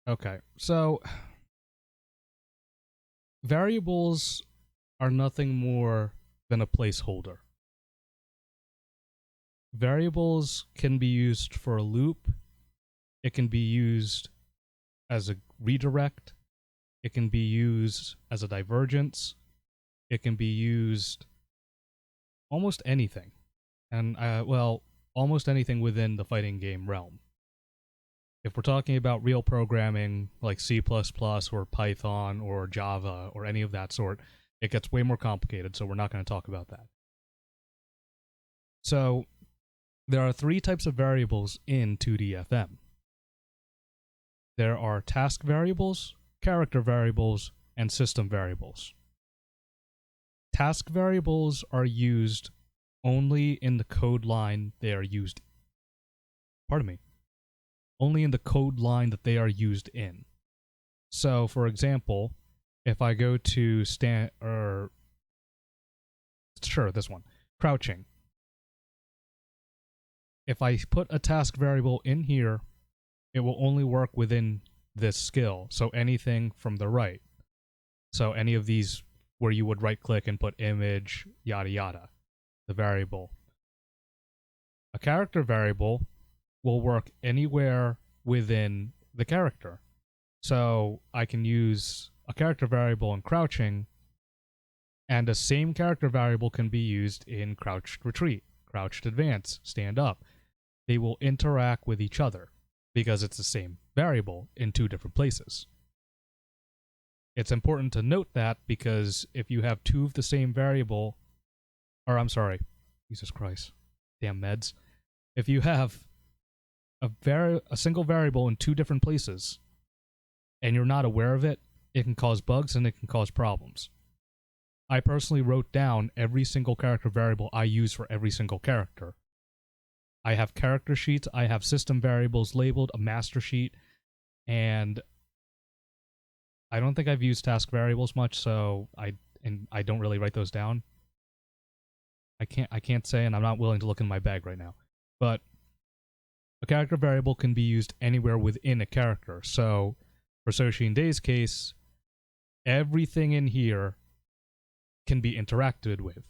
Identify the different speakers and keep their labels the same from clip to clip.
Speaker 1: Okay, so variables are nothing more than a placeholder. Variables can be used for a loop, it can be used as a redirect, it can be used as a divergence, it can be used almost anything. And, well, almost anything within the fighting game realm. If we're talking about real programming like C++ or Python or Java or any of that sort, it gets way more complicated, so we're not going to talk about that. So, there are three types of variables in 2D-FM. There are task variables, character variables, and system variables. Task variables are used only in the code line they are used. Pardon me. Only in the code line that they are used in. So, for example, if I go to this one, crouching. If I put a task variable in here, it will only work within this skill. So anything from the right. So any of these where you would right click and put image, yada yada, the variable. A character variable will work anywhere within the character. So I can use a character variable in crouching, and the same character variable can be used in crouched retreat, crouched advance, stand up. They will interact with each other because it's the same variable in two different places. It's important to note that because if you have two of the same variable, or I'm sorry, Jesus Christ, damn meds. If you have a single variable in two different places and you're not aware of it, it can cause bugs and it can cause problems. I personally wrote down every single character variable I use for every single character. I have character sheets, I have system variables labeled, a master sheet, and I don't think I've used task variables much, so I don't really write those down. I can't say, and I'm not willing to look in my bag right now. But a character variable can be used anywhere within a character. So for Soshi and Day's case, everything in here can be interacted with.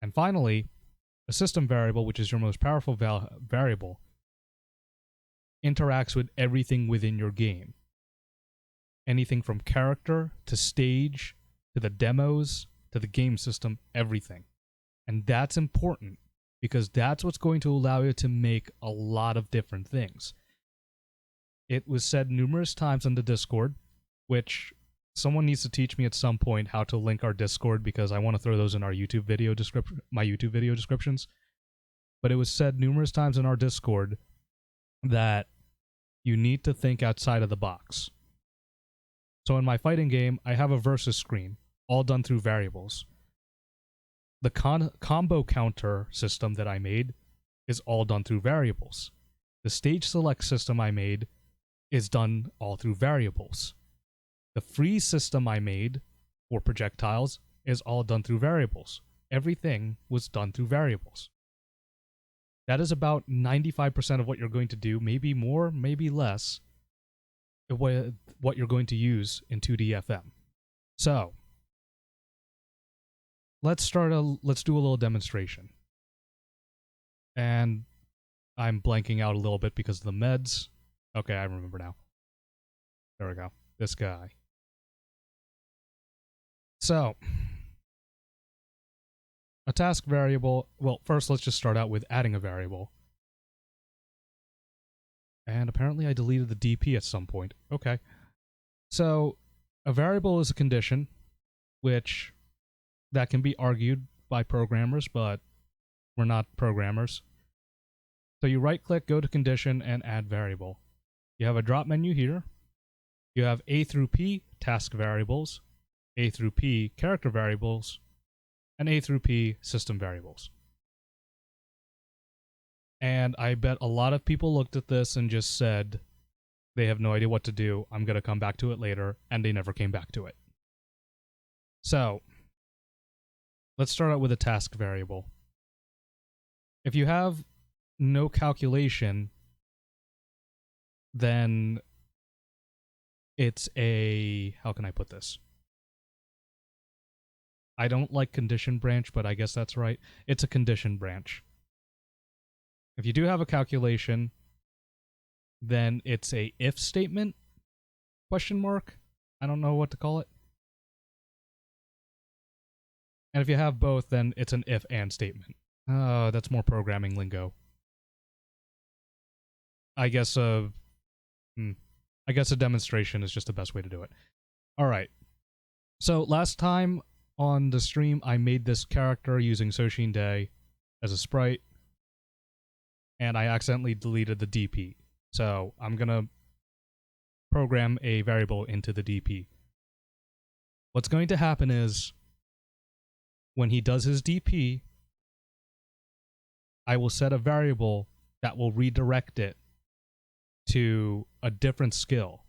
Speaker 1: And finally, a system variable, which is your most powerful variable, interacts with everything within your game. Anything from character to stage to the demos to the game system, everything. And that's important because that's what's going to allow you to make a lot of different things. It was said numerous times on the Discord, which someone needs to teach me at some point how to link our Discord because I want to throw those in our YouTube video my YouTube video descriptions. But it was said numerous times in our Discord that you need to think outside of the box. So in my fighting game, I have a versus screen, all done through variables. The combo counter system that I made is all done through variables. The stage select system I made is done all through variables. The freeze system I made for projectiles is all done through variables. Everything was done through variables. That is about 95% of what you're going to do, maybe more, maybe less, what you're going to use in 2D-FM. So, let's do a little demonstration. And I'm blanking out a little bit because of the meds. Okay, I remember now. There we go. This guy. So, a task variable, well, first let's just start out with adding a variable. And apparently I deleted the DP at some point. Okay. So, a variable is a condition, which that can be argued by programmers, but we're not programmers. So you right-click, go to condition, and add variable. You have a drop menu here. You have A through P task variables, A through P character variables, and A through P system variables. And I bet a lot of people looked at this and just said, they have no idea what to do, I'm going to come back to it later, and they never came back to it. So, let's start out with a task variable. If you have no calculation, then it's a... how can I put this? I don't like condition branch, but I guess that's right. It's a condition branch. If you do have a calculation, then it's a if statement, question mark. I don't know what to call it. And if you have both, then it's an if and statement. Oh, that's more programming lingo. I guess a demonstration is just the best way to do it. All right. So last time on the stream, I made this character using Soshin Day as a sprite, and I accidentally deleted the DP. So I'm gonna program a variable into the DP. What's going to happen is, when he does his DP, I will set a variable that will redirect it to a different skill.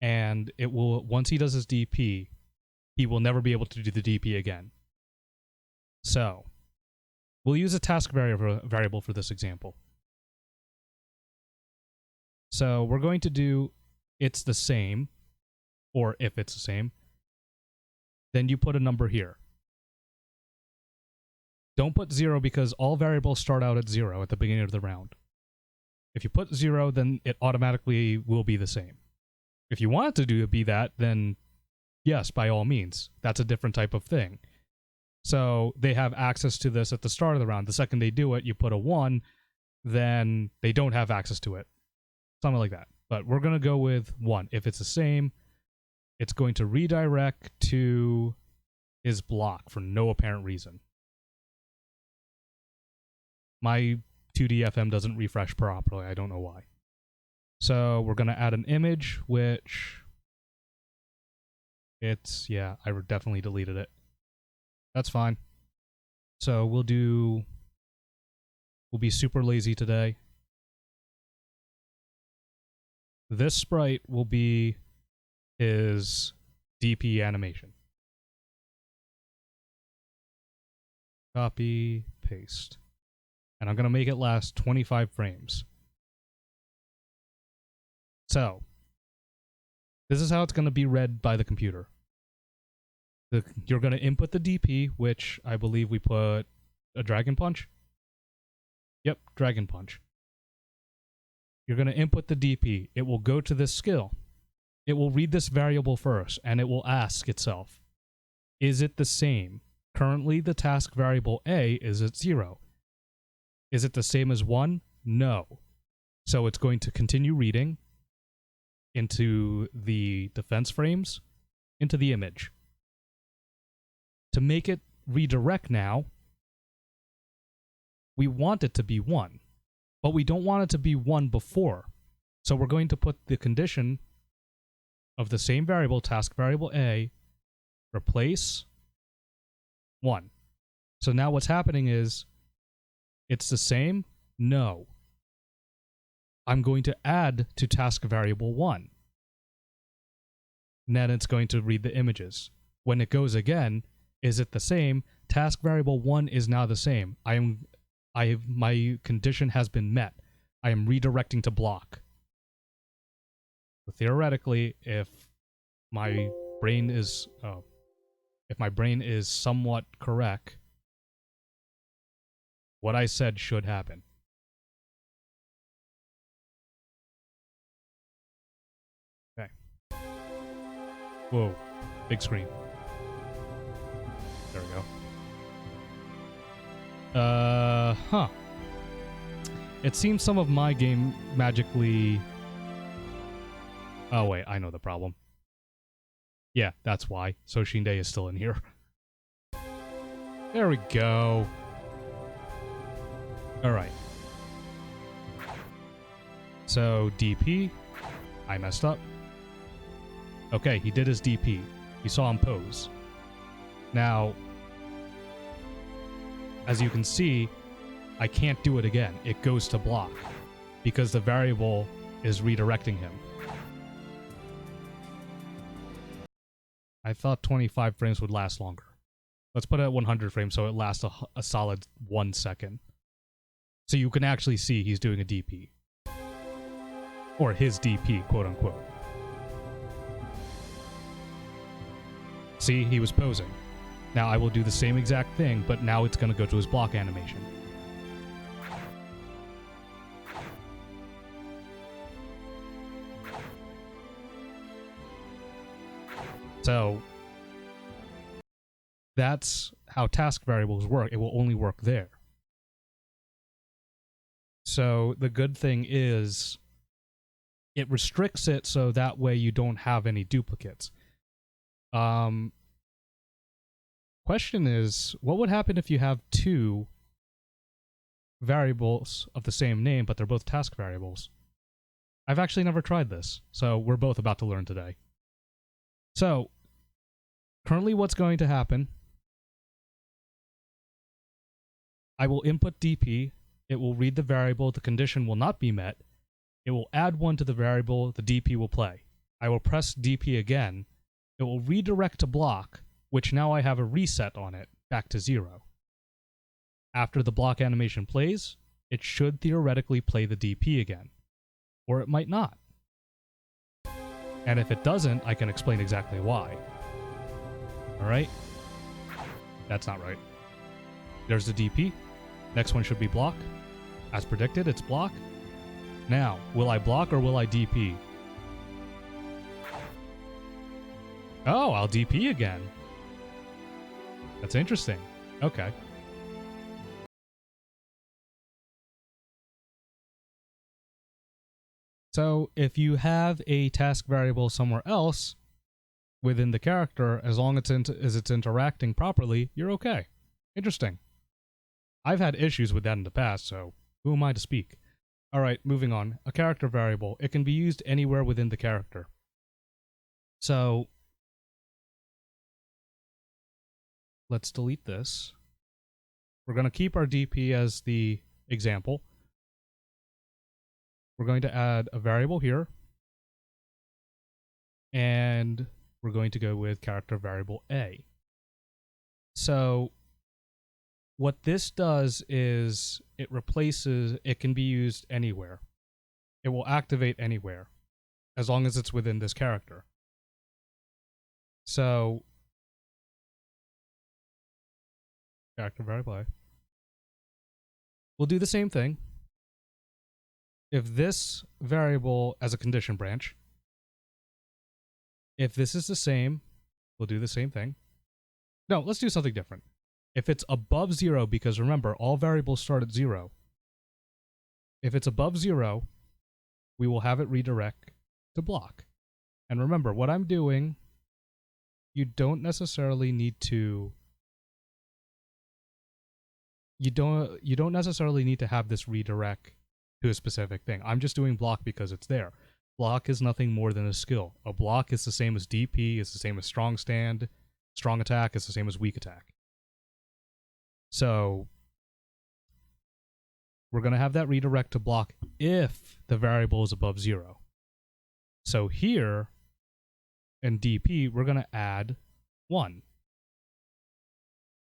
Speaker 1: And it will, once he does his DP, he will never be able to do the DP again. So, we'll use a task variable for this example. So, we're going to do it's the same, or if it's the same, then you put a number here. Don't put 0 because all variables start out at 0 at the beginning of the round. If you put 0, then it automatically will be the same. If you want it to be that, then yes, by all means. That's a different type of thing. So they have access to this at the start of the round. The second they do it, you put a 1, then they don't have access to it. Something like that. But we're going to go with 1. If it's the same, it's going to redirect to his block for no apparent reason. My 2D FM doesn't refresh properly. I don't know why. So we're going to add an image, which it's, yeah, I definitely deleted it. That's fine. So we'll be super lazy today. This sprite will be his DP animation. Copy, paste. And I'm going to make it last 25 frames. So, this is how it's going to be read by the computer. You're going to input the DP, which I believe we put a Dragon Punch. Yep, Dragon Punch. You're going to input the DP. It will go to this skill. It will read this variable first, and it will ask itself, is it the same? Currently, the task variable A is at 0. Is it the same as 1? No. So it's going to continue reading into the defense frames, into the image. To make it redirect now, we want it to be 1, but we don't want it to be 1 before. So we're going to put the condition of the same variable, task variable A, replace 1. So now what's happening is, it's the same? No. I'm going to add to task variable 1. And then it's going to read the images. When it goes again, is it the same? Task variable 1 is now the same. My condition has been met. I am redirecting to block. So theoretically, if my brain is somewhat correct, what I said should happen. Okay. Whoa. Big screen. There we go. It seems some of my game magically... Oh, wait. I know the problem. Yeah, that's why. Soshin Day is still in here. There we go. Alright. So, DP. I messed up. Okay, he did his DP. You saw him pose. Now, as you can see, I can't do it again. It goes to block because the variable is redirecting him. I thought 25 frames would last longer. Let's put it at 100 frames so it lasts a solid 1 second. So you can actually see he's doing a DP. Or his DP, quote unquote. See, he was posing. Now I will do the same exact thing, but now it's going to go to his block animation. So that's how task variables work. It will only work there. So the good thing is it restricts it so that way you don't have any duplicates. Question is, what would happen if you have two variables of the same name, but they're both task variables? I've actually never tried this, so we're both about to learn today. So, currently what's going to happen, I will input DP, it will read the variable, the condition will not be met, it will add one to the variable, the DP will play. I will press DP again, it will redirect to block, which now I have a reset on it, back to 0. After the block animation plays, it should theoretically play the DP again. Or it might not. And if it doesn't, I can explain exactly why. Alright? That's not right. There's the DP. Next one should be block. As predicted, it's block. Now, will I block or will I DP? Oh, I'll DP again. That's interesting. Okay. So if you have a task variable somewhere else within the character, as long as it's interacting properly, you're okay. Interesting. I've had issues with that in the past, so who am I to speak? Alright, moving on. A character variable. It can be used anywhere within the character. So let's delete this. We're going to keep our DP as the example. We're going to add a variable here. And we're going to go with character variable A. So what this does is it can be used anywhere. It will activate anywhere, as long as it's within this character. So character variable A. We'll do the same thing. If this variable as a condition branch, if this is the same, we'll do the same thing. No, let's do something different. If it's above 0, because remember, all variables start at 0. If it's above 0, we will have it redirect to block. And remember, what I'm doing, you don't necessarily need to have this redirect to a specific thing. I'm just doing block because it's there. Block is nothing more than a skill. A block is the same as DP, is the same as strong stand. Strong attack is the same as weak attack. So we're going to have that redirect to block if the variable is above 0. So here in DP, we're going to add 1.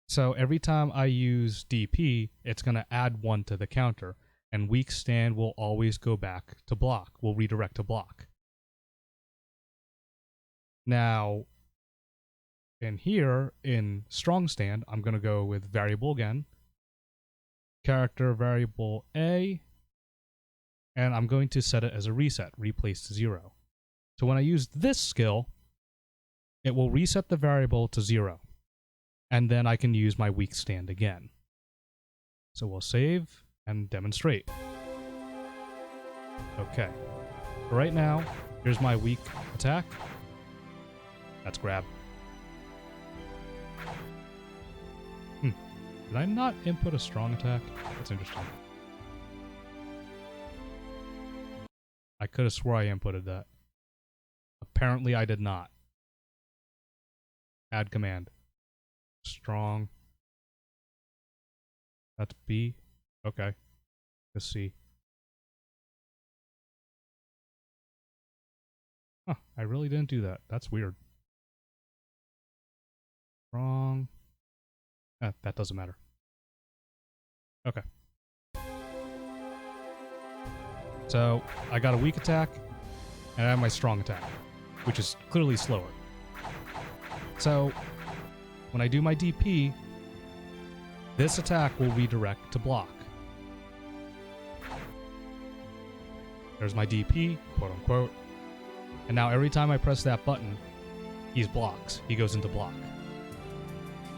Speaker 1: So every time I use DP, it's going to add 1 to the counter, and weak stand will always go back to block, will redirect to block. Now, in here, in strong stand, I'm going to go with variable again, character variable A, and I'm going to set it as a reset, replace to 0. So when I use this skill, it will reset the variable to 0. And then I can use my weak stand again. So we'll save and demonstrate. Okay. For right now, here's my weak attack. That's grab. Did I not input a strong attack? That's interesting. I could have swore I inputted that. Apparently I did not. Add command. Strong. That's B. Okay. Let's see. Huh, I really didn't do that. That's weird. Strong. That doesn't matter. Okay. So I got a weak attack, and I have my strong attack, which is clearly slower. So when I do my DP, this attack will redirect to block. There's my DP, quote unquote. And now every time I press that button, he blocks. He goes into block.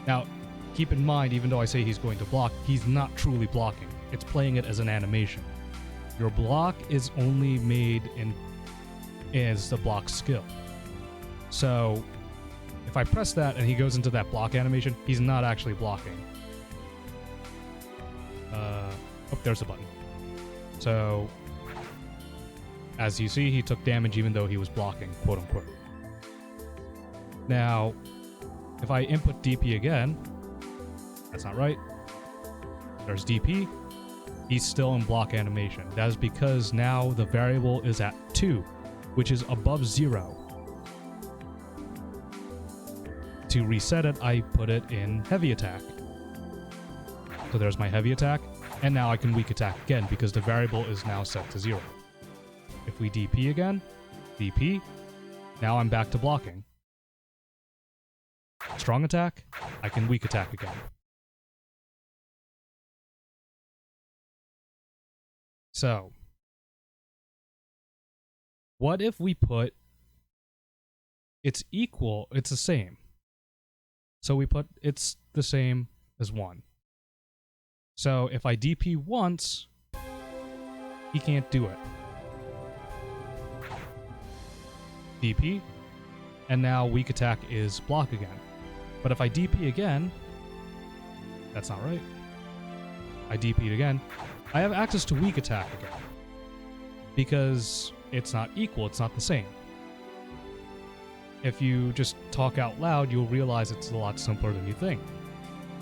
Speaker 1: Now, keep in mind, even though I say he's going to block, he's not truly blocking. It's playing it as an animation. Your block is only made as the block skill. So if I press that and he goes into that block animation, he's not actually blocking. Oh, there's a button. So as you see, he took damage even though he was blocking, quote unquote. Now, if I input DP again, that's not right. There's DP. He's still in block animation. That is because now the variable is at 2, which is above 0. To reset it, I put it in heavy attack. So there's my heavy attack, and now I can weak attack again because the variable is now set to 0. If we DP again, DP, now I'm back to blocking. Strong attack, I can weak attack again. So, what if we put it's equal, it's the same. So we put it's the same as 1. So if I DP once, he can't do it. DP, and now weak attack is block again. But if I DP again, that's not right. I DP'd again. I have access to weak attack again. Because it's not equal, it's not the same. If you just talk out loud, you'll realize it's a lot simpler than you think.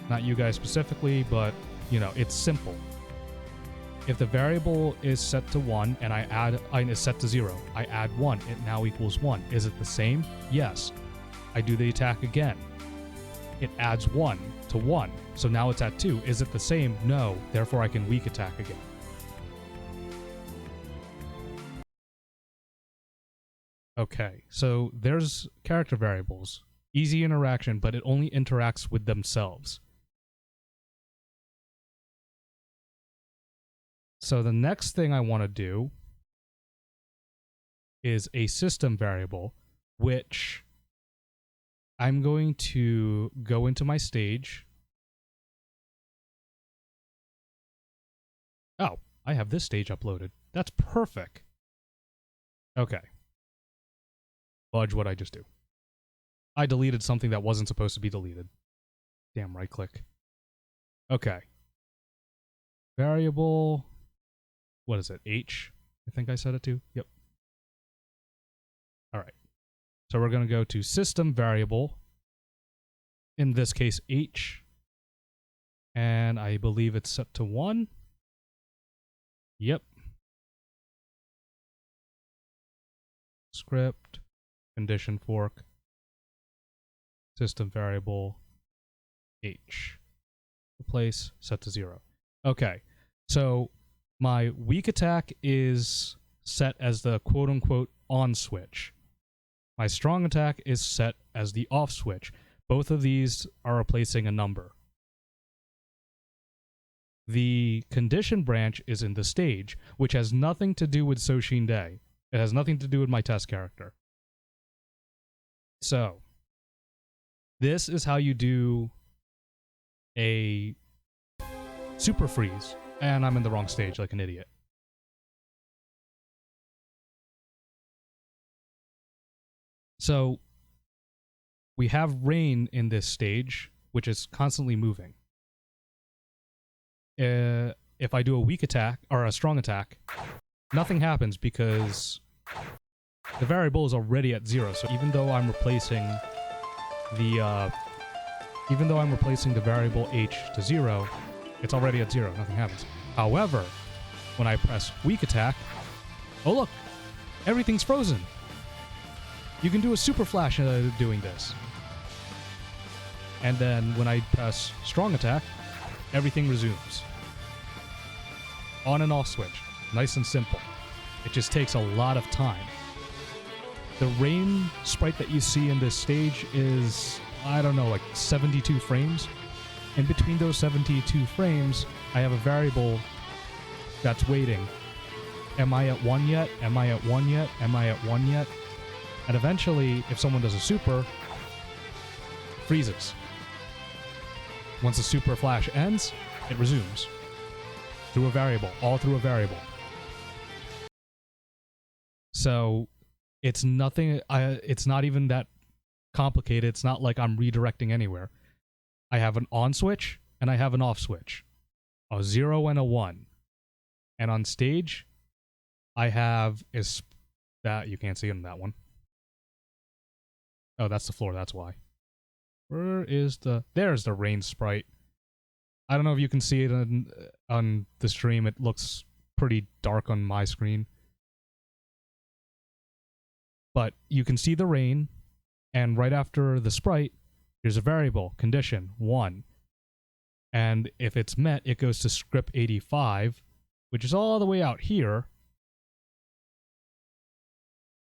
Speaker 1: Not you guys specifically, but, you know, it's simple. If the variable is set to 1 and is set to 0, I add 1, it now equals 1. Is it the same? Yes. I do the attack again. It adds 1 to 1, so now it's at 2. Is it the same? No. Therefore, I can weak attack again. Okay, so there's character variables. Easy interaction, but it only interacts with themselves. So the next thing I want to do is a system variable, which I'm going to go into my stage. Oh, I have this stage uploaded. That's perfect. Okay. Fudge what I just do. I deleted something that wasn't supposed to be deleted. Damn, right click. Okay. Variable. What is it? H? I think I set it to. Yep. All right. So we're going to go to system variable. In this case, H. And I believe it's set to 1. Yep. Script. Condition fork. System variable. H. Replace. Set to 0. Okay. So my weak attack is set as the quote-unquote on switch. My strong attack is set as the off switch. Both of these are replacing a number. The condition branch is in the stage, which has nothing to do with Soshin Day. It has nothing to do with my test character. So, this is how you do a super freeze. And I'm in the wrong stage like an idiot. So, we have rain in this stage, which is constantly moving. If I do a weak attack, or a strong attack, nothing happens because the variable is already at 0. So even though I'm replacing the variable h to 0, it's already at 0. Nothing happens. However, when I press weak attack, oh look, everything's frozen. You can do a super flash doing this. And then when I press strong attack, everything resumes. On and off switch. Nice and simple. It just takes a lot of time. The rain sprite that you see in this stage is, I don't know, like 72 frames. In between those 72 frames, I have a variable that's waiting. Am I at 1 yet? Am I at 1 yet? Am I at 1 yet? And eventually, if someone does a super, freezes. Once the super flash ends, it resumes. Through a variable. All through a variable. So, it's nothing, it's not even that complicated. It's not like I'm redirecting anywhere. I have an on switch, and I have an off switch. A 0 and a 1. And on stage, I have is that you can't see it in that one. Oh, that's the floor, that's why. Where is there's the rain sprite. I don't know if you can see it on the stream. It looks pretty dark on my screen. But you can see the rain, and right after the sprite, there's a variable, condition, 1. And if it's met, it goes to script 85, which is all the way out here.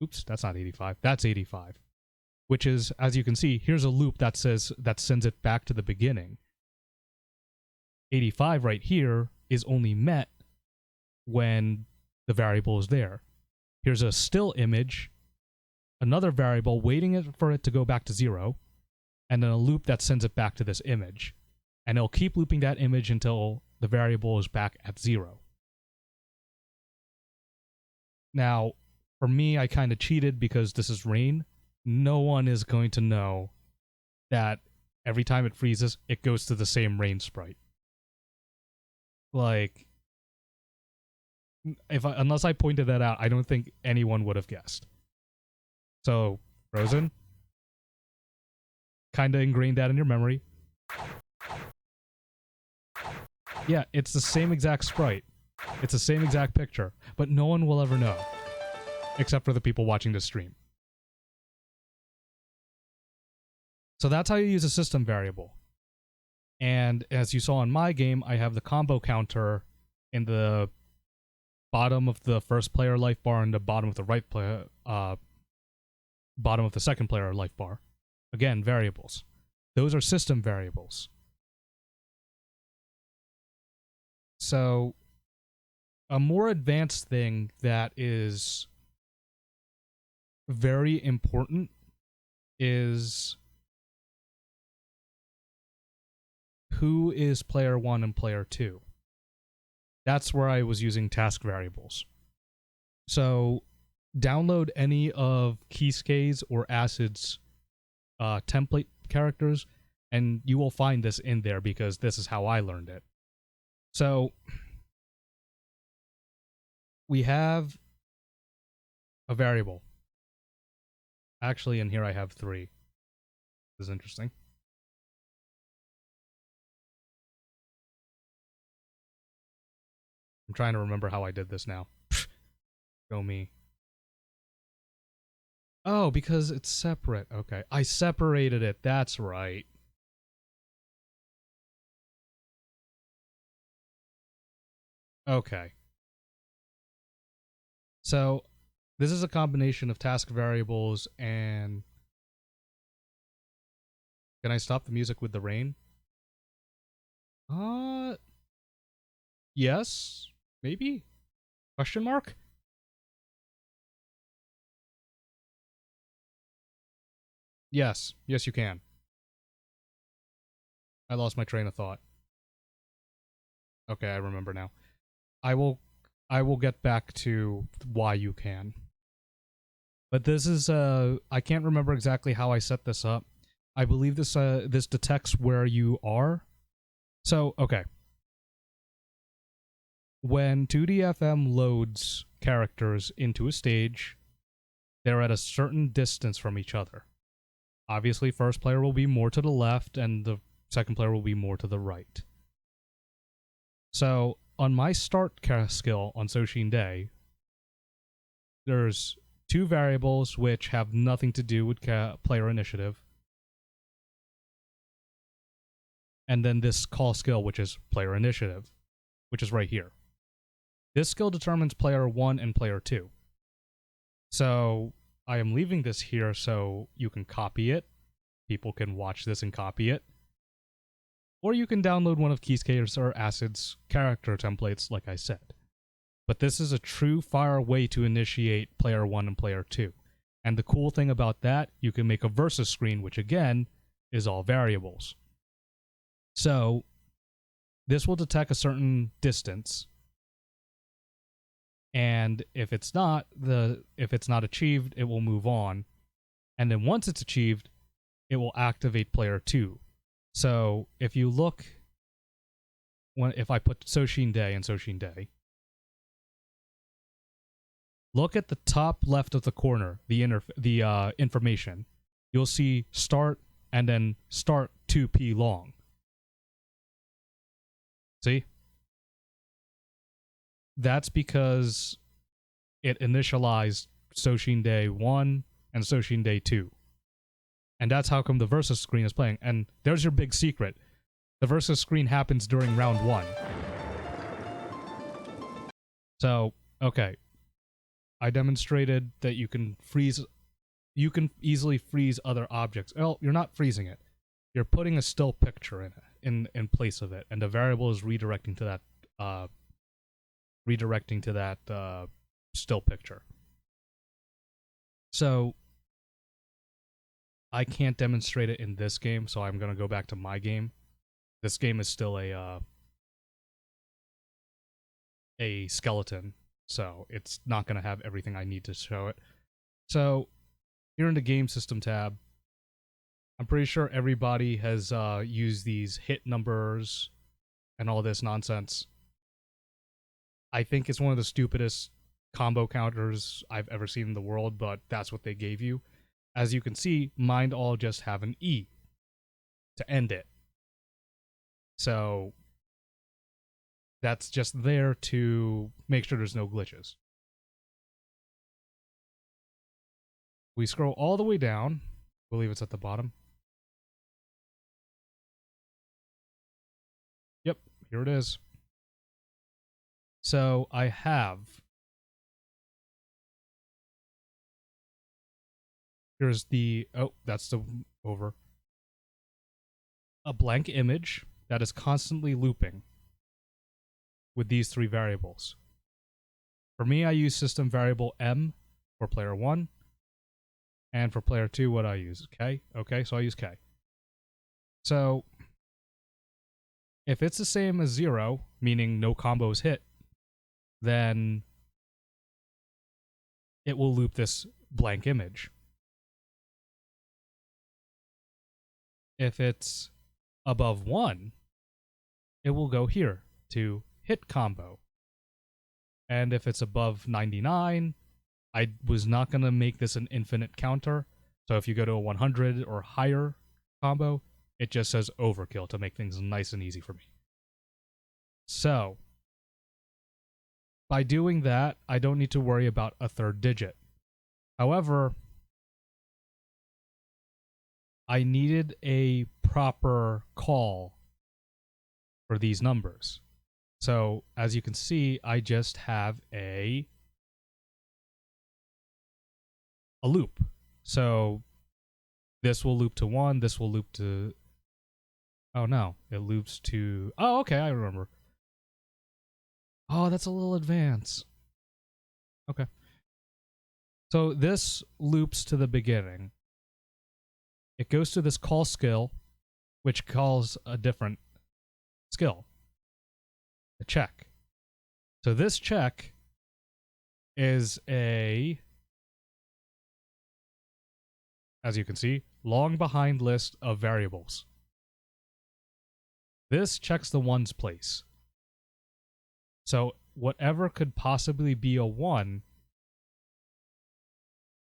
Speaker 1: Oops, that's not 85. That's 85. Which is, as you can see, here's a loop that sends it back to the beginning. 85 right here is only met when the variable is there. Here's a still image, another variable waiting for it to go back to 0, and then a loop that sends it back to this image. And it'll keep looping that image until the variable is back at 0. Now, for me, I kind of cheated because this is rain. No one is going to know that every time it freezes, it goes to the same rain sprite. Like, unless I pointed that out, I don't think anyone would have guessed. So, Frozen, kind of ingrained that in your memory. Yeah, it's the same exact sprite. It's the same exact picture, but no one will ever know, except for the people watching the stream. So that's how you use a system variable. And as you saw in my game, I have the combo counter in the bottom of the first player life bar and the bottom of the right player, bottom of the second player life bar. Again, variables. Those are system variables. So, a more advanced thing that is very important is who is player 1 and player 2. That's where I was using task variables. So, download any of Kisuke's or Acid's template characters, and you will find this in there because this is how I learned it. So, we have a variable. Actually, in here I have 3. This is interesting. I'm trying to remember how I did this now. Go me. Oh, because it's separate. Okay. I separated it. That's right. Okay. So, this is a combination of task variables and... Can I stop the music with the rain? Yes? Maybe? Question mark? Yes. Yes, you can. I lost my train of thought. Okay, I remember now. I will get back to why you can. But this is I can't remember exactly how I set this up. I believe this detects where you are. So, okay. When 2DFM loads characters into a stage, they're at a certain distance from each other. Obviously, first player will be more to the left, and the second player will be more to the right. So, on my start skill on Soshin Day, there's 2 variables which have nothing to do with player initiative. And then this call skill, which is player initiative, which is right here. This skill determines player 1 and player 2. So I am leaving this here so you can copy it. People can watch this and copy it. Or you can download one of Keyscape's or Acid's character templates, like I said. But this is a true fire way to initiate player 1 and player 2. And the cool thing about that, you can make a versus screen, which again is all variables. So this will detect a certain distance, and if it's not achieved, it will move on. And then once it's achieved, it will activate player 2. So if you look, if I put Soshin Day and Soshin Day, look at the top left of the corner, the information. You'll see start and then start 2p long. See? That's because it initialized Soshin Day 1 and Soshin Day 2. And that's how come the versus screen is playing. And there's your big secret. The versus screen happens during round 1. So, okay. I demonstrated that you can easily freeze other objects. Well, you're not freezing it. You're putting a still picture in place of it, and the variable is redirecting to that still picture. So I can't demonstrate it in this game, so I'm going to go back to my game. This game is still a skeleton, so it's not going to have everything I need to show it. So here in the game system tab, I'm pretty sure everybody has used these hit numbers and all this nonsense. I think it's one of the stupidest combo counters I've ever seen in the world, but that's what they gave you. As you can see, mine all just have an E to end it. So that's just there to make sure there's no glitches. We scroll all the way down. I believe it's at the bottom. Yep, here it is. So I have, here's the, oh, that's the over. A blank image that is constantly looping with these 3 variables. For me, I use system variable M for player 1. And for player 2, what I use? K? Okay, so I use K. So if it's the same as 0, meaning no combos hit, then it will loop this blank image. If it's above 1, it will go here to hit combo. And if it's above 99, I was not going to make this an infinite counter. So if you go to a 100 or higher combo, it just says overkill to make things nice and easy for me. So by doing that, I don't need to worry about a 3rd digit. However, I needed a proper call for these numbers. So as you can see, I just have a loop. So this will loop to 1, this will loop to, oh no, it loops to, oh okay, I remember. Oh, that's a little advanced. Okay. So this loops to the beginning. It goes to this call skill, which calls a different skill, a check. So this check is a, as you can see, long behind list of variables. This checks the 1's place. So whatever could possibly be a 1,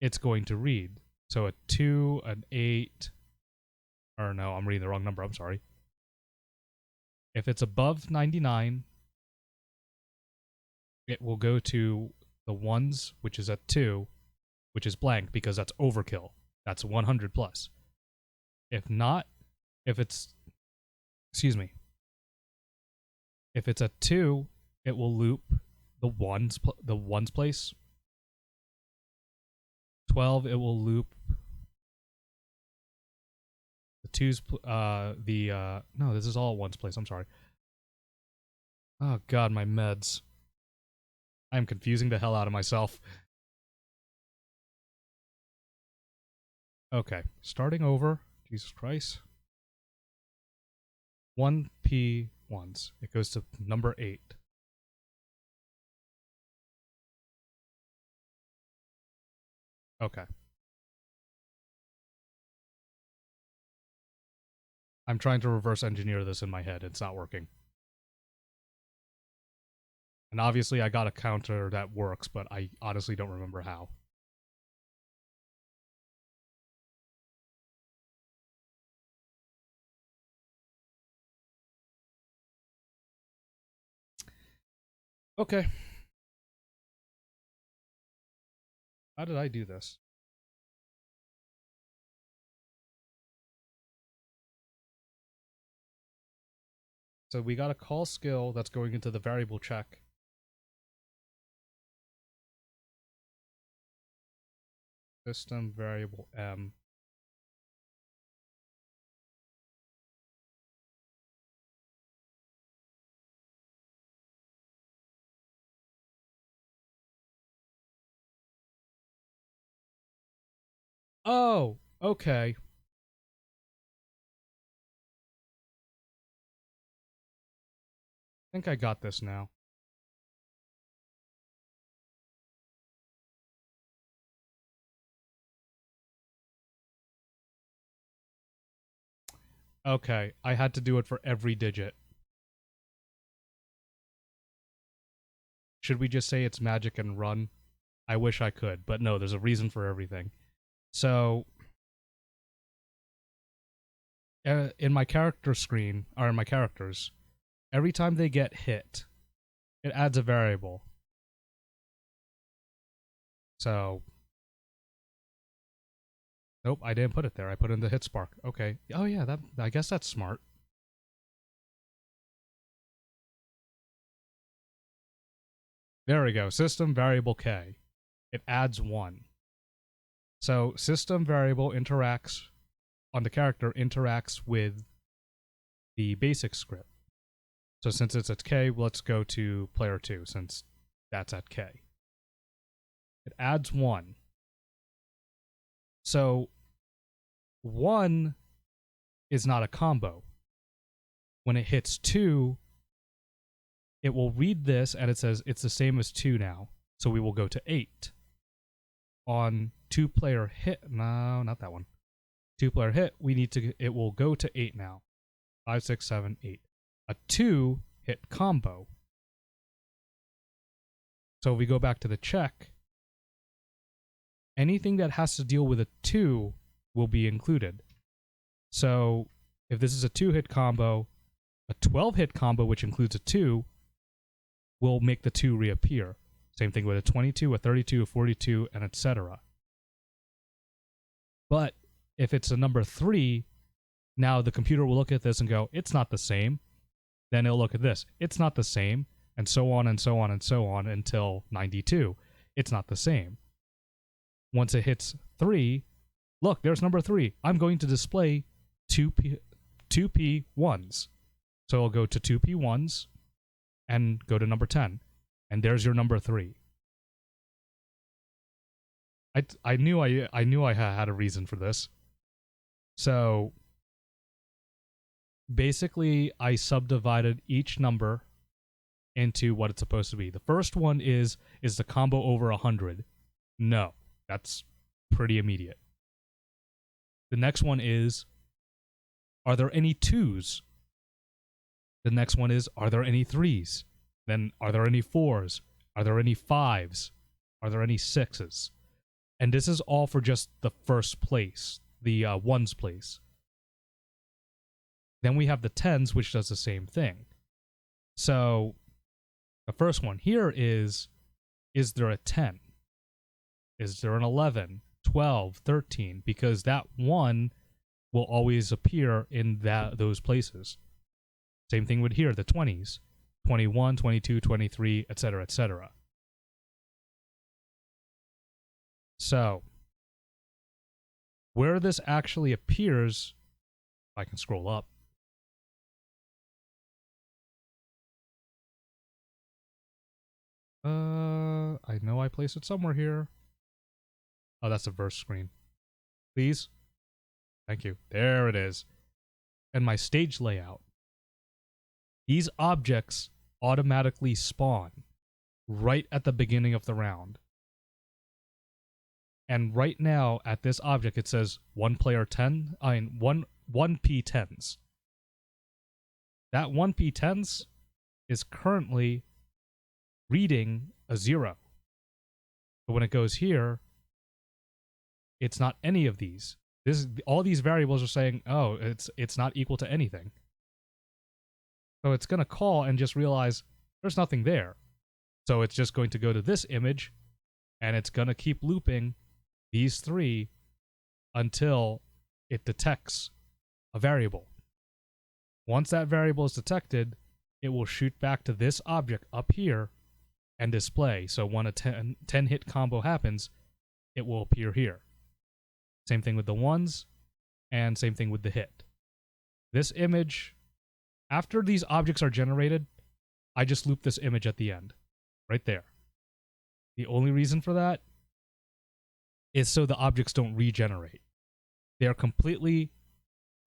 Speaker 1: it's going to read. So a 2, an 8, or no, I'm reading the wrong number, I'm sorry. If it's above 99, it will go to the 1's, which is at 2, which is blank because that's overkill. That's 100 plus. If not, if it's, excuse me, if it's at 2, it will loop the ones place. 12, it will loop the twos. No, this is all ones place. I'm sorry. Oh god, my meds. I'm confusing the hell out of myself. Okay, starting over. Jesus Christ. 1p ones. It goes to number 8. Okay. I'm trying to reverse engineer this in my head. It's not working. And obviously I got a counter that works, but I honestly don't remember how. Okay. How did I do this? So we got a call skill that's going into the variable check. System variable M. Oh, okay. I think I got this now. Okay, I had to do it for every digit. Should we just say it's magic and run? I wish I could, but no, there's a reason for everything. So, in my character screen, or in my characters, every time they get hit, it adds a variable. So, nope, I didn't put it there. I put in the hit spark. Okay. Oh yeah, that I guess that's smart. There we go. System variable K. It adds 1. So system variable interacts on the character interacts with the basic script. So since it's at K, let's go to player 2 since that's at K. It adds 1. So 1 is not a combo. When it hits 2, it will read this and it says it's the same as 2 now. So we will go to 8. On 2-player hit, no, not that one. 2-player hit, it will go to 8 now. 5, 6, 7, 8. A 2 hit combo. So if we go back to the check, anything that has to deal with a 2 will be included. So if this is a 2-hit combo, a 12-hit combo, which includes a 2, will make the 2 reappear. Same thing with a 22, a 32, a 42, and etc. But if it's a number 3, now the computer will look at this and go, it's not the same. Then it'll look at this. It's not the same. And so on and so on and so on until 92. It's not the same. Once it hits 3, look, there's number 3. I'm going to display 2p ones. So I'll go to 2p ones and go to number 10. And there's your number 3. I knew I had a reason for this. So basically I subdivided each number into what it's supposed to be. The first one is the combo over 100? No, that's pretty immediate. The next one is, are there any 2s? The next one is, are there any 3s? Then, are there any 4s? Are there any 5s? Are there any 6s? And this is all for just the first place, the ones place. Then we have the 10s, which does the same thing. So the first one here is there a 10? Is there an 11, 12, 13? Because that 1 will always appear in those places. Same thing with here, the 20s. 21, 22, 23, etc., etc. So, where this actually appears, if I can scroll up. I know I placed it somewhere here. Oh, that's the verse screen. Please. Thank you. There it is. And my stage layout. These objects automatically spawn right at the beginning of the round. And right now, at this object, it says 1 player 10, one P10s. That 1P10s is currently reading a 0. But when it goes here, it's not any of these. All these variables are saying, oh, it's not equal to anything. So it's going to call and just realize there's nothing there. So it's just going to go to this image, and it's going to keep looping these 3 until it detects a variable. Once that variable is detected, it will shoot back to this object up here and display. So when a 10 hit combo happens, it will appear here. Same thing with the 1s, and same thing with the hit. This image, after these objects are generated, I just loop this image at the end, right there. The only reason for that is so the objects don't regenerate. They are completely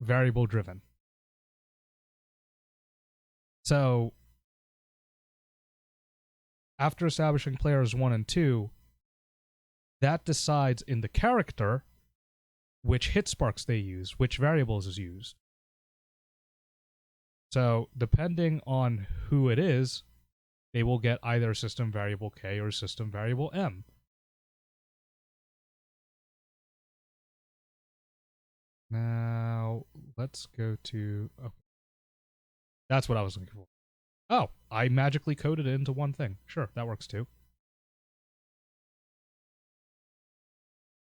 Speaker 1: variable driven. So, after establishing players 1 and 2, that decides in the character which hit sparks they use, which variables is used. So, depending on who it is, they will get either system variable K or system variable M. Now, let's go to... Okay. That's what I was looking for. Oh, I magically coded it into one thing. Sure, that works too.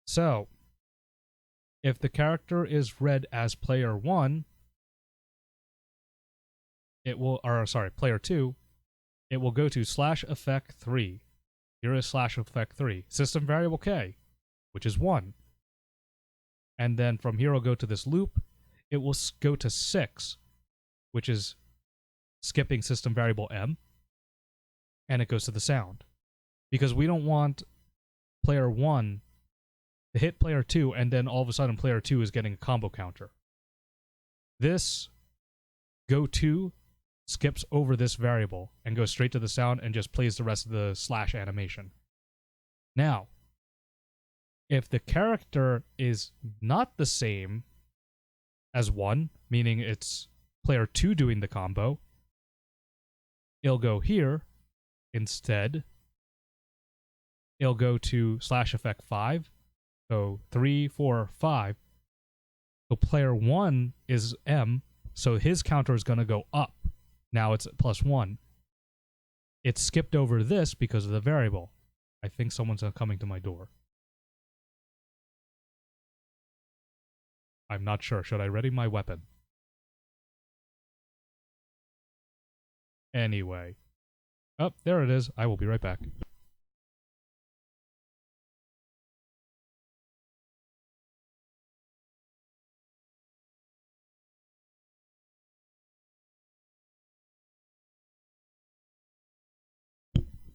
Speaker 1: So, if the character is read as player 1, it will, or sorry, player 2, it will go to /effect3. Here is /effect3. System variable K, which is 1. And then from here, it'll go to this loop. It will go to 6, which is skipping system variable M. And it goes to the sound. Because we don't want player 1 to hit player 2, and then all of a sudden player 2 is getting a combo counter. This go to skips over this variable and goes straight to the sound and just plays the rest of the / animation. Now, if the character is not the same as 1, meaning it's player 2 doing the combo, it'll go here instead. It'll go to /effect5. So 3, 4, 5. So player 1 is M, so his counter is going to go up. Now it's +1. It skipped over this because of the variable. I think someone's coming to my door. I'm not sure. Should I ready my weapon? Anyway. Oh, there it is. I will be right back.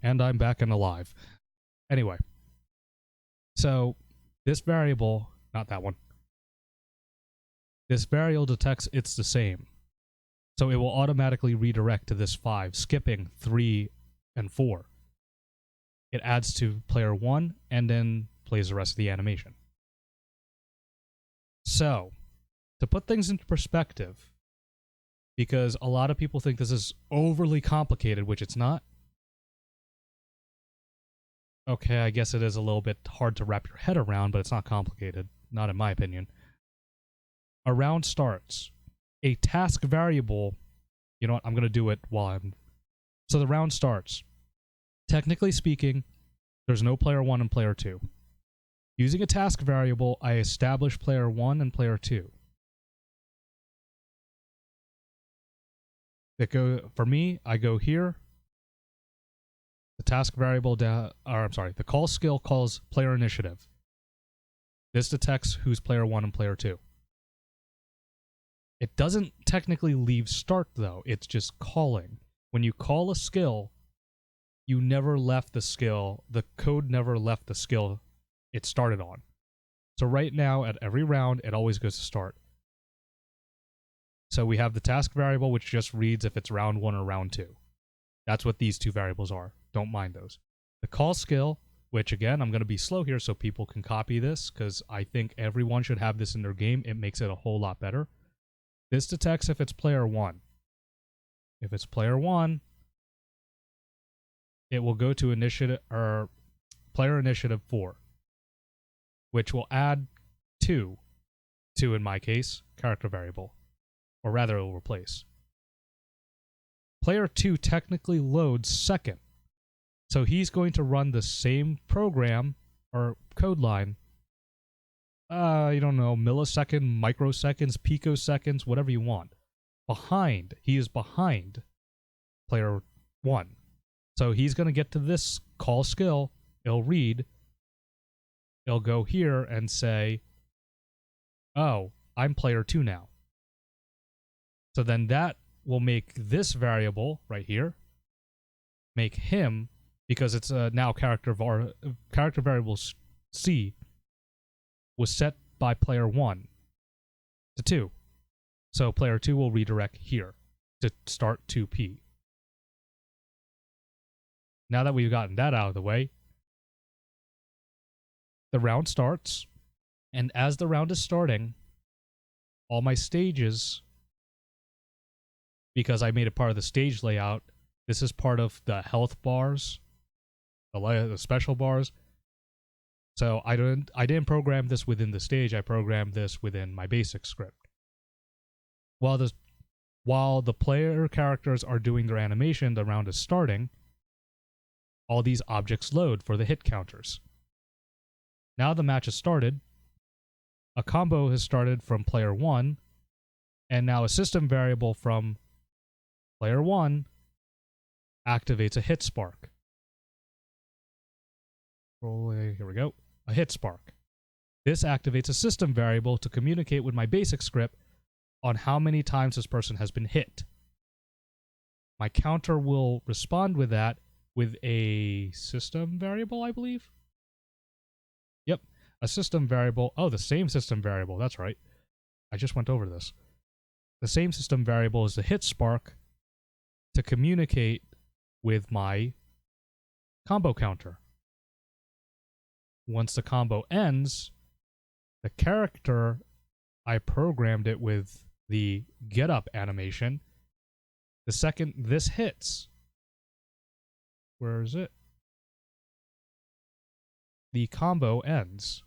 Speaker 1: And I'm back and alive. Anyway. So, this variable, not that one. This variable detects it's the same. So it will automatically redirect to this 5, skipping 3 and 4. It adds to player 1 and then plays the rest of the animation. So, to put things into perspective, because a lot of people think this is overly complicated, which it's not. Okay, I guess it is a little bit hard to wrap your head around, but it's not complicated. Not in my opinion. A round starts. A task variable, you know what, I'm going to do it while I'm... So the round starts. Technically speaking, there's no player 1 and player 2. Using a task variable, I establish player 1 and player 2. For me, I go here. The task variable, the call skill calls player initiative. This detects who's player 1 and player 2. It doesn't technically leave start, though. It's just calling. When you call a skill, you never left the skill. The code never left the skill it started on. So right now, at every round, it always goes to start. So we have the task variable, which just reads if it's round 1 or round 2. That's what these two variables are. Don't mind those. The call skill, which again, I'm going to be slow here so people can copy this, because I think everyone should have this in their game. It makes it a whole lot better. This detects if it's player 1. If it's player 1, it will go to initiative or player initiative 4, which will add 2 to, in my case, character variable. Or rather, it will replace. Player 2 technically loads second. So he's going to run the same program or code line. You don't know, millisecond, microseconds, picoseconds, whatever you want. Behind. He is behind player 1. So he's going to get to this call skill. It'll read. It'll go here and say, oh, I'm player 2 now. So then that will make this variable right here, make him, because it's now character variable C was set by player 1 to 2. So player 2 will redirect here to start 2P. Now that we've gotten that out of the way, the round starts, and as the round is starting, all my stages, because I made it part of the stage layout, this is part of the health bars, the special bars. So I didn't program this within the stage. I programmed this within my basic script. While the player characters are doing their animation, the round is starting. All these objects load for the hit counters. Now the match has started. A combo has started from player 1, and now a system variable from player 1 activates a hit spark. Here we go. A hit spark. This activates a system variable to communicate with my basic script on how many times this person has been hit. My counter will respond with that with a system variable, I believe. Yep, a system variable. Oh, the same system variable. That's right. I just went over this. The same system variable is the hit spark to communicate with my combo counter. Once the combo ends, the character, I programmed it with the get up animation. The second this hits, where is it? The combo ends.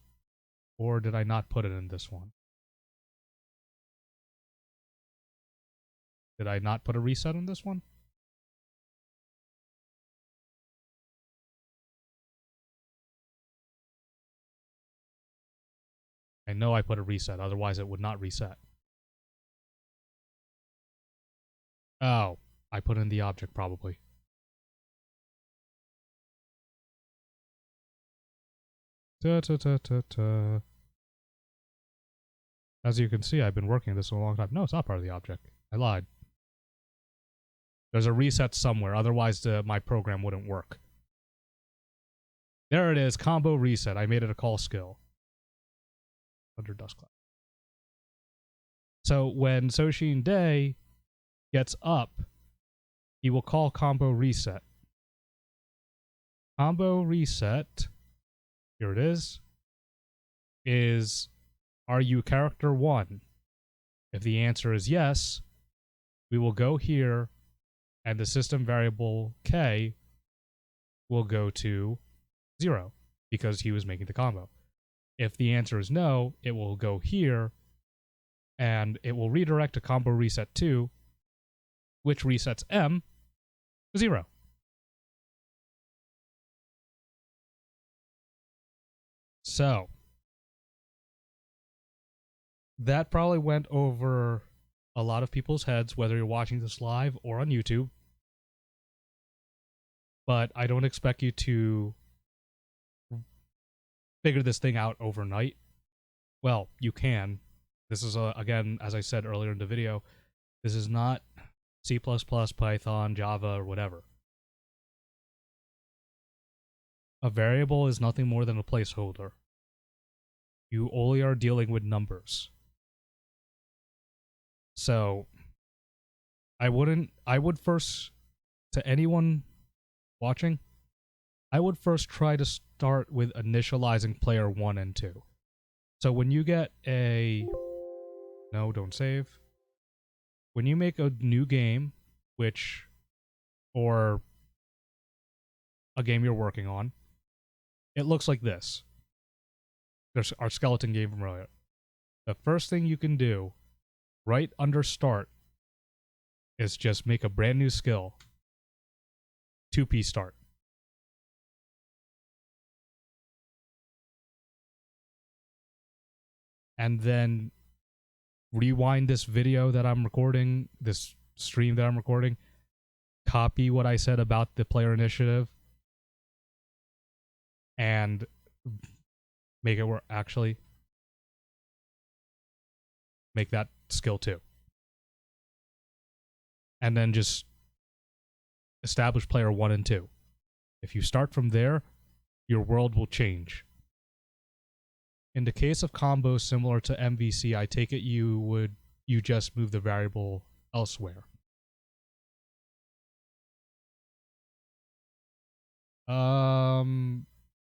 Speaker 1: Or did I not put it in this one? Did I not put a reset on this one? I know I put a reset, otherwise it would not reset. Oh, I put in the object probably. As you can see, I've been working on this for a long time. No, it's not part of the object. I lied. There's a reset somewhere, otherwise my program wouldn't work. There it is, combo reset. I made it a call skill. Under dust cloud. So when Soshin Day gets up, he will call combo reset. Combo reset, here it is are you character 1? If the answer is yes, we will go here and the system variable K will go to 0 because he was making the combo. If the answer is no, it will go here, and it will redirect to combo reset 2, which resets M to 0. So, that probably went over a lot of people's heads, whether you're watching this live or on YouTube. But I don't expect you to figure this thing out overnight. Well, you can. This is, again, as I said earlier in the video, this is not C++, Python, Java, or whatever. A variable is nothing more than a placeholder. You only are dealing with numbers. So, I would first, to anyone watching, I would first try to start with initializing player 1 and 2. So when you get a... No, don't save. When you make a new game, or a game you're working on, it looks like this. There's our skeleton game from earlier. The first thing you can do, right under start, is just make a brand new skill. 2p start. And then rewind this video that I'm recording, this stream that I'm recording, copy what I said about the player initiative, and make it work. Actually, make that skill 2. And then just establish player 1 and 2. If you start from there, your world will change. In the case of combos similar to MVC, I take it you just move the variable elsewhere.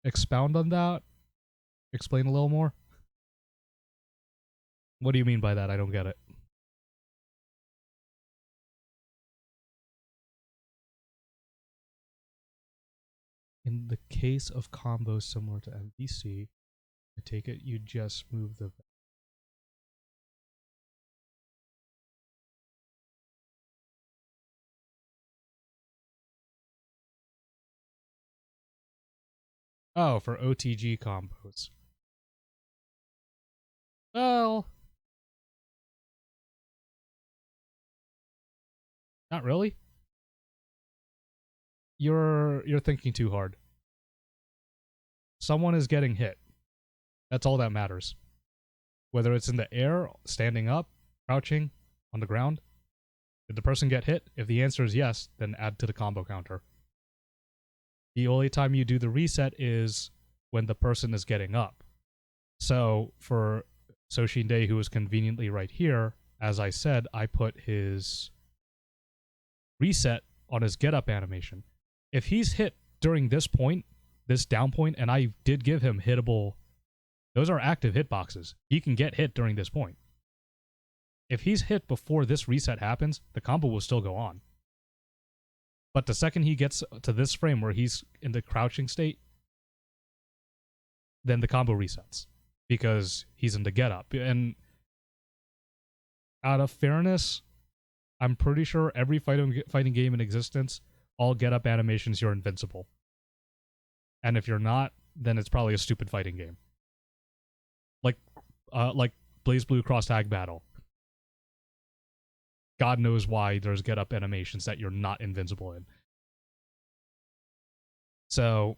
Speaker 1: Expound on that? Explain a little more? What do you mean by that? I don't get it. In the case of combos similar to MVC, I take it you just move the... Oh, for Otg combos. Well... Not really. You're thinking too hard. Someone is getting hit. That's all that matters. Whether it's in the air, standing up, crouching, on the ground. Did the person get hit? If the answer is yes, then add to the combo counter. The only time you do the reset is when the person is getting up. So for Soshin Day, who is conveniently right here, as I said, I put his reset on his get up animation. If he's hit during this point, this down point, and I did give him hittable, those are active hitboxes. He can get hit during this point. If he's hit before this reset happens, the combo will still go on. But the second he gets to this frame where he's in the crouching state, then the combo resets because he's in the get up. And out of fairness, I'm pretty sure every fighting game in existence, all get up animations, you're invincible. And if you're not, then it's probably a stupid fighting game. Like Blaze Blue Cross Tag Battle. God knows why there's get up animations that you're not invincible in. So,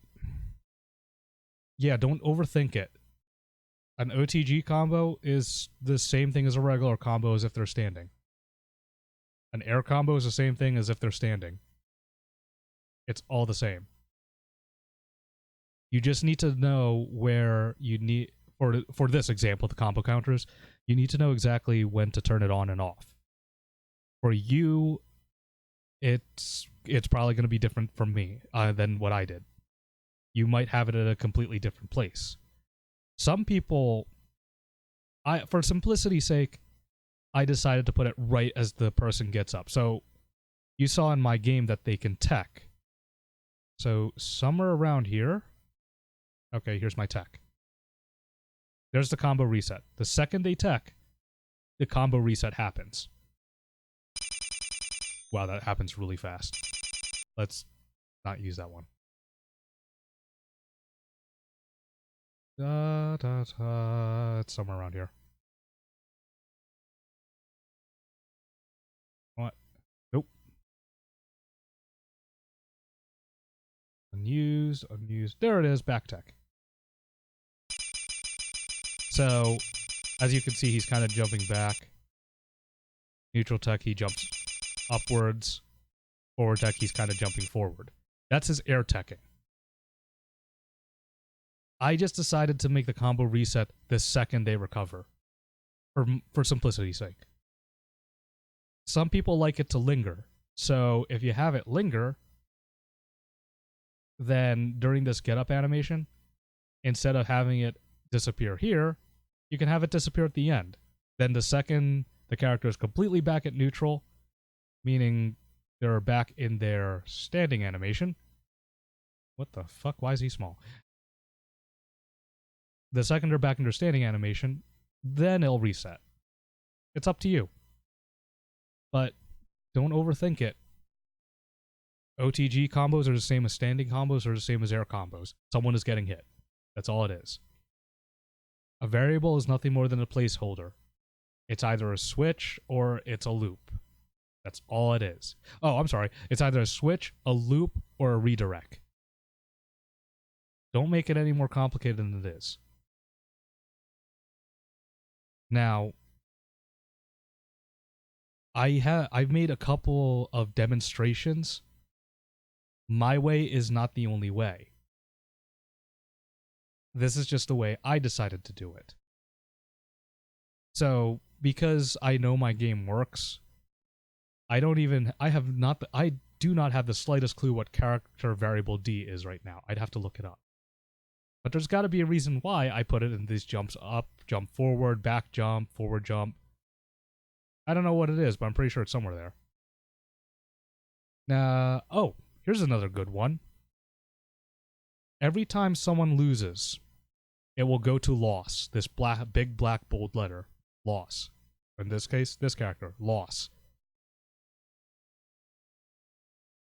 Speaker 1: yeah, don't overthink it. An OTG combo is the same thing as a regular combo as if they're standing. An air combo is the same thing as if they're standing. It's all the same. You just need to know where you need, for this example, the combo counters, you need to know exactly when to turn it on and off. For you, it's probably going to be different from me than what I did. You might have it at a completely different place. Some people, for simplicity's sake, I decided to put it right as the person gets up. So you saw in my game that they can tech. So somewhere around here, okay, here's my tech. There's the combo reset. The second they tech, the combo reset happens. Wow, that happens really fast. Let's not use that one. It's somewhere around here. What? Nope. Unused. There it is, back tech. So As you can see, he's kind of jumping back. Neutral tech, he jumps upwards. Forward tech, he's kind of jumping forward. That's his air teching. I just decided to make the combo reset the second they recover, for simplicity's sake. Some people like it to linger, so if you have it linger, then during this get up animation, instead of having it disappear here, you can have it disappear at the end. Then the second the character is completely back at neutral, meaning they're back in their standing animation. What the fuck? Why is he small? The second they're back in their standing animation, then it'll reset. It's up to you. But don't overthink it. OTG combos are the same as standing combos or the same as air combos. Someone is getting hit. That's all it is. A variable is nothing more than a placeholder. It's either a switch or it's a loop. That's all it is. Oh, I'm sorry. It's either a switch, a loop, or a redirect. Don't make it any more complicated than it is. Now, I've made a couple of demonstrations. My way is not the only way. This is just the way I decided to do it. So, because I know my game works, I do not have the slightest clue what character variable D is right now. I'd have to look it up. But there's got to be a reason why I put it in these jumps up, jump forward, back jump, forward jump. I don't know what it is, but I'm pretty sure it's somewhere there. Now, oh, here's another good one. Every time someone loses, it will go to loss. This big black bold letter, loss. In this case, this character, loss.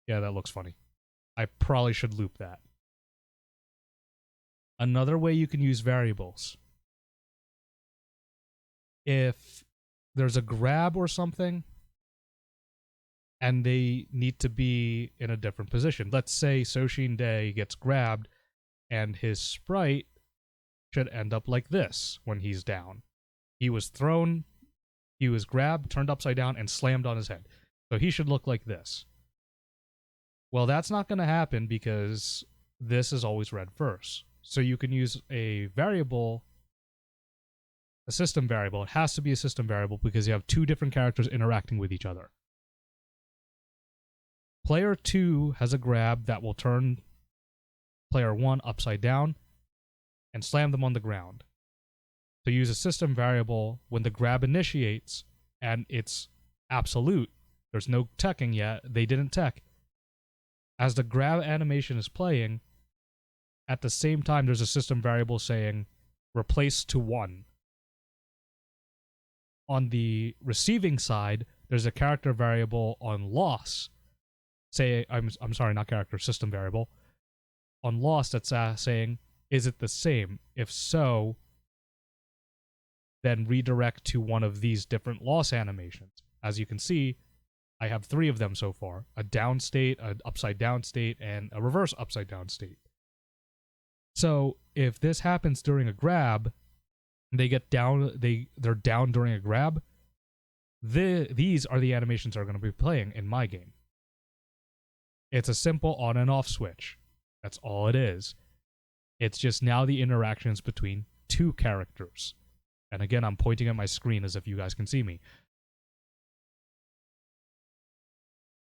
Speaker 1: Yeah, that looks funny. I probably should loop that. Another way you can use variables. If there's a grab or something, and they need to be in a different position. Let's say Soshin Day gets grabbed, and his sprite should end up like this when he's down. He was thrown, he was grabbed, turned upside down, and slammed on his head. So he should look like this. Well, that's not going to happen because this is always read first. So you can use a variable, a system variable. It has to be a system variable because you have two different characters interacting with each other. Player 2 has a grab that will turn player 1 upside down and slam them on the ground. So use a system variable when the grab initiates and it's absolute. There's no teching yet. They didn't tech. As the grab animation is playing, at the same time there's a system variable saying replace to 1. On the receiving side, there's a character variable on loss. Say, I'm sorry, not character, system variable. On loss that's saying, is it the same? If so, then redirect to one of these different loss animations. As you can see, I have 3 of them so far. A down state, an upside down state, and a reverse upside down state. So if this happens during a grab, they get down, they're down during a grab, these are the animations that are going to be playing in my game. It's a simple on and off switch. That's all it is. It's just now the interactions between 2 characters. And again, I'm pointing at my screen as if you guys can see me.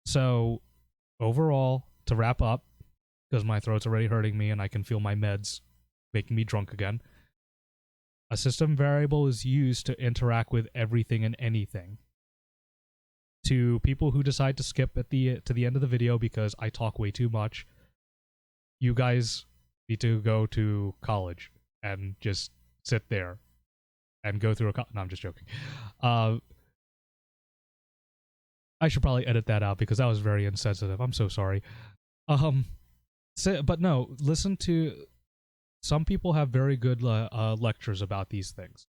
Speaker 1: So, overall, to wrap up, because my throat's already hurting me and I can feel my meds making me drunk again, a system variable is used to interact with everything and anything. To people who decide to skip to the end of the video because I talk way too much, you guys need to go to college and just sit there and go through no, I'm just joking. I should probably edit that out because that was very insensitive. I'm so sorry. But no, listen to... Some people have very good lectures about these things.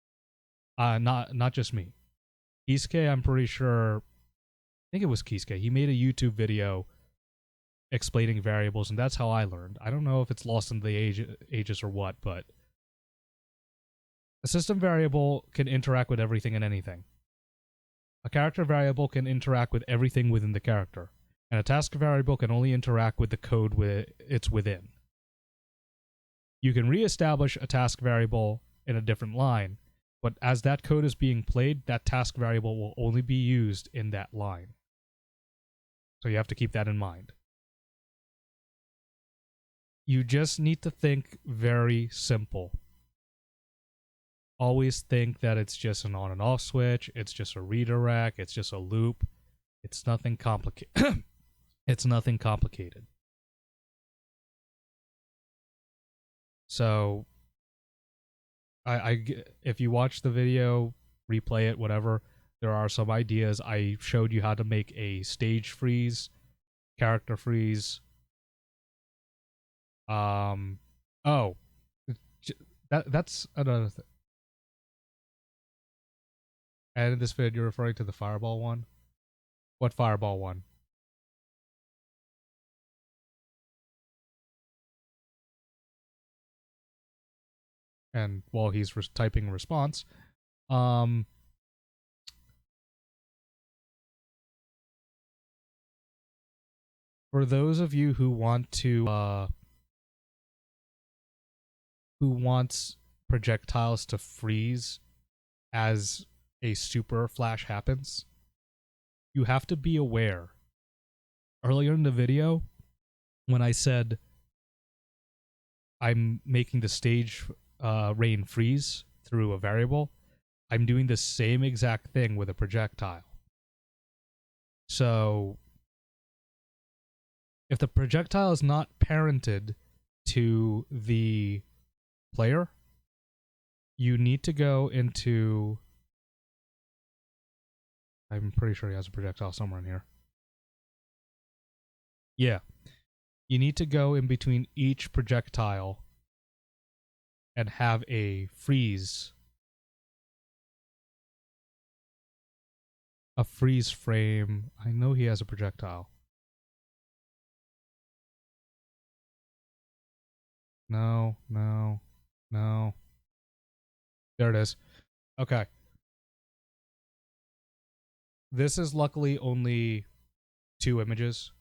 Speaker 1: Not just me. Kisuke, I'm pretty sure... I think it was Kisuke. He made a YouTube video explaining variables, and that's how I learned. I don't know if it's lost in the ages or what, but A system variable can interact with everything and anything. A character variable can interact with everything within the character, and a task variable can only interact with the code it's within. You can reestablish a task variable in a different line, but as that code is being played, that task variable will only be used in that line. So you have to keep that in mind. You just need to think very simple. Always think that it's just an on and off switch, it's just a redirect, it's just a loop. It's nothing complicated. It's nothing complicated. So if you watch the video, replay it, whatever, there are some ideas. I showed you how to make a stage freeze, character freeze. Oh, that's another thing. And in this vid, you're referring to the fireball one? What fireball one? And while he's typing a response, for those of you who want to, who wants projectiles to freeze as a super flash happens, you have to be aware. Earlier in the video, when I said I'm making the stage rain freeze through a variable, I'm doing the same exact thing with a projectile. So if the projectile is not parented to the player, you need to go into... I'm pretty sure he has a projectile somewhere in here. Yeah. You need to go in between each projectile and have a freeze. A freeze frame. I know he has a projectile. No. There it is. Okay. This is luckily only 2 images.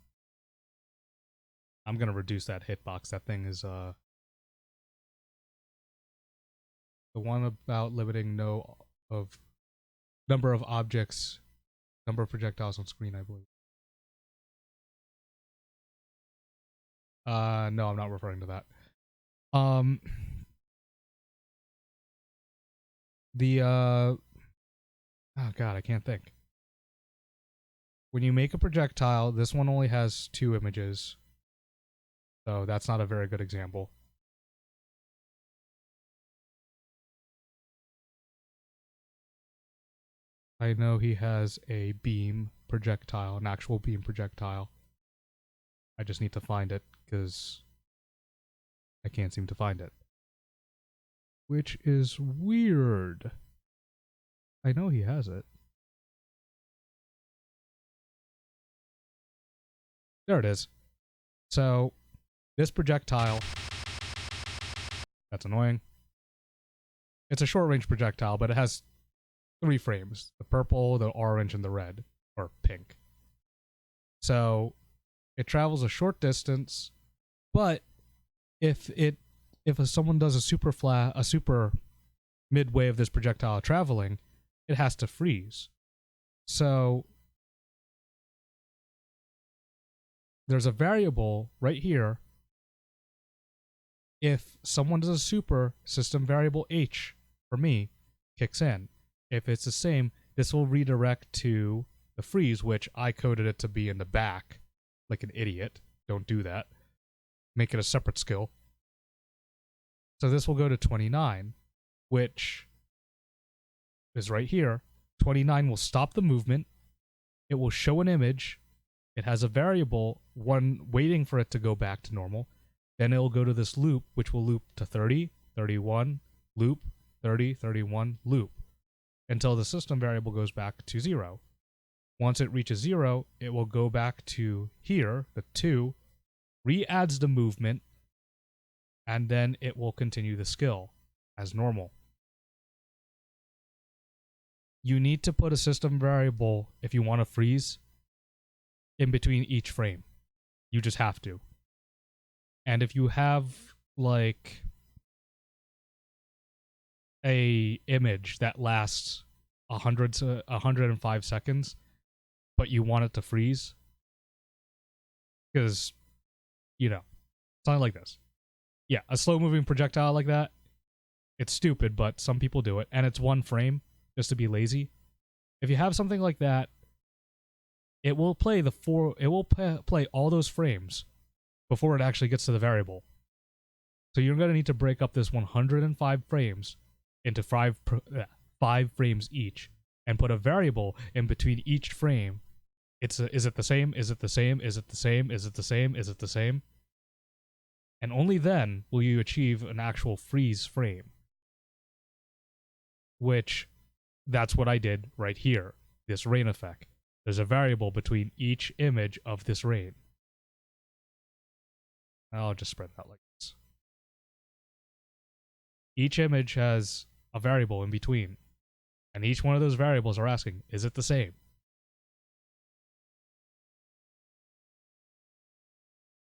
Speaker 1: I'm gonna reduce that hitbox. That thing is the one about limiting number of objects, number of projectiles on screen, I believe. No, I'm not referring to that. Oh god, I can't think. When you make a projectile, this one only has 2 images. So that's not a very good example. I know he has a beam projectile, an actual beam projectile. I just need to find it because I can't seem to find it. Which is weird. I know he has it. There it is. So, this projectile... That's annoying. It's a short-range projectile, but it has 3 frames. The purple, the orange, and the red. Or pink. So, it travels a short distance, but if someone does a super midway of this projectile traveling, it has to freeze. So there's a variable right here. If someone does a super, system variable H for me kicks in. If it's the same, this will redirect to the freeze, which I coded it to be in the back like an idiot. Don't do that. Make it a separate skill. So this will go to 29, which is right here. 29 will stop the movement. It will show an image. It has a variable, one waiting for it to go back to normal. Then it will go to this loop, which will loop to 30, 31, loop, 30, 31, loop, until the system variable goes back to 0. Once it reaches 0, it will go back to here, the 2, re-adds the movement, and then it will continue the skill as normal. you need to put a system variable if you want to freeze in between each frame. You just have to. And if you have like a image that lasts 100 to 105 seconds, but you want it to freeze, because, you know, something like this. Yeah, a slow moving projectile like that, it's stupid, but some people do it, and it's one frame just to be lazy. If you have something like that, it will play play all those frames before it actually gets to the variable. So you're going to need to break up this 105 frames into five frames each and put a variable in between each frame. Is it the same? Is it the same? Is it the same? Is it the same? Is it the same? And only then will you achieve an actual freeze frame. Which, that's what I did right here, this rain effect. There's a variable between each image of this rain. I'll just spread that like this. Each image has a variable in between, and each one of those variables are asking, is it the same?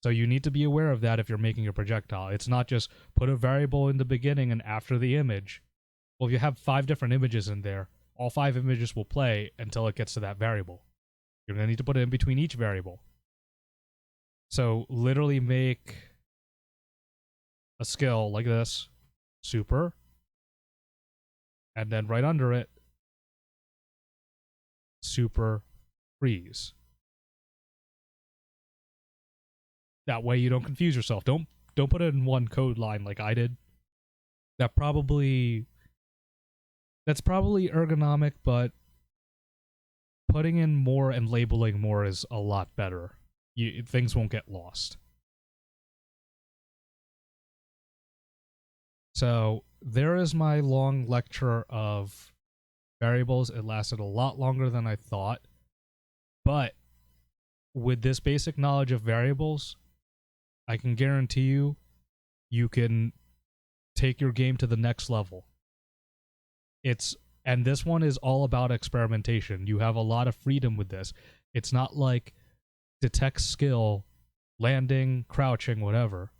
Speaker 1: So you need to be aware of that if you're making a projectile. It's not just put a variable in the beginning and after the image. Well, if you have 5 different images in there, all 5 images will play until it gets to that variable. You're going to need to put it in between each variable. So literally make a skill like this, super, and then right under it, super freeze. That way you don't confuse yourself. Don't put it in one code line like I did. That's probably ergonomic, but putting in more and labeling more is a lot better. Things won't get lost. So there is my long lecture of variables. It lasted a lot longer than I thought. But with this basic knowledge of variables, I can guarantee you can take your game to the next level. And this one is all about experimentation. You have a lot of freedom with this. It's not like detect skill, landing, crouching, whatever.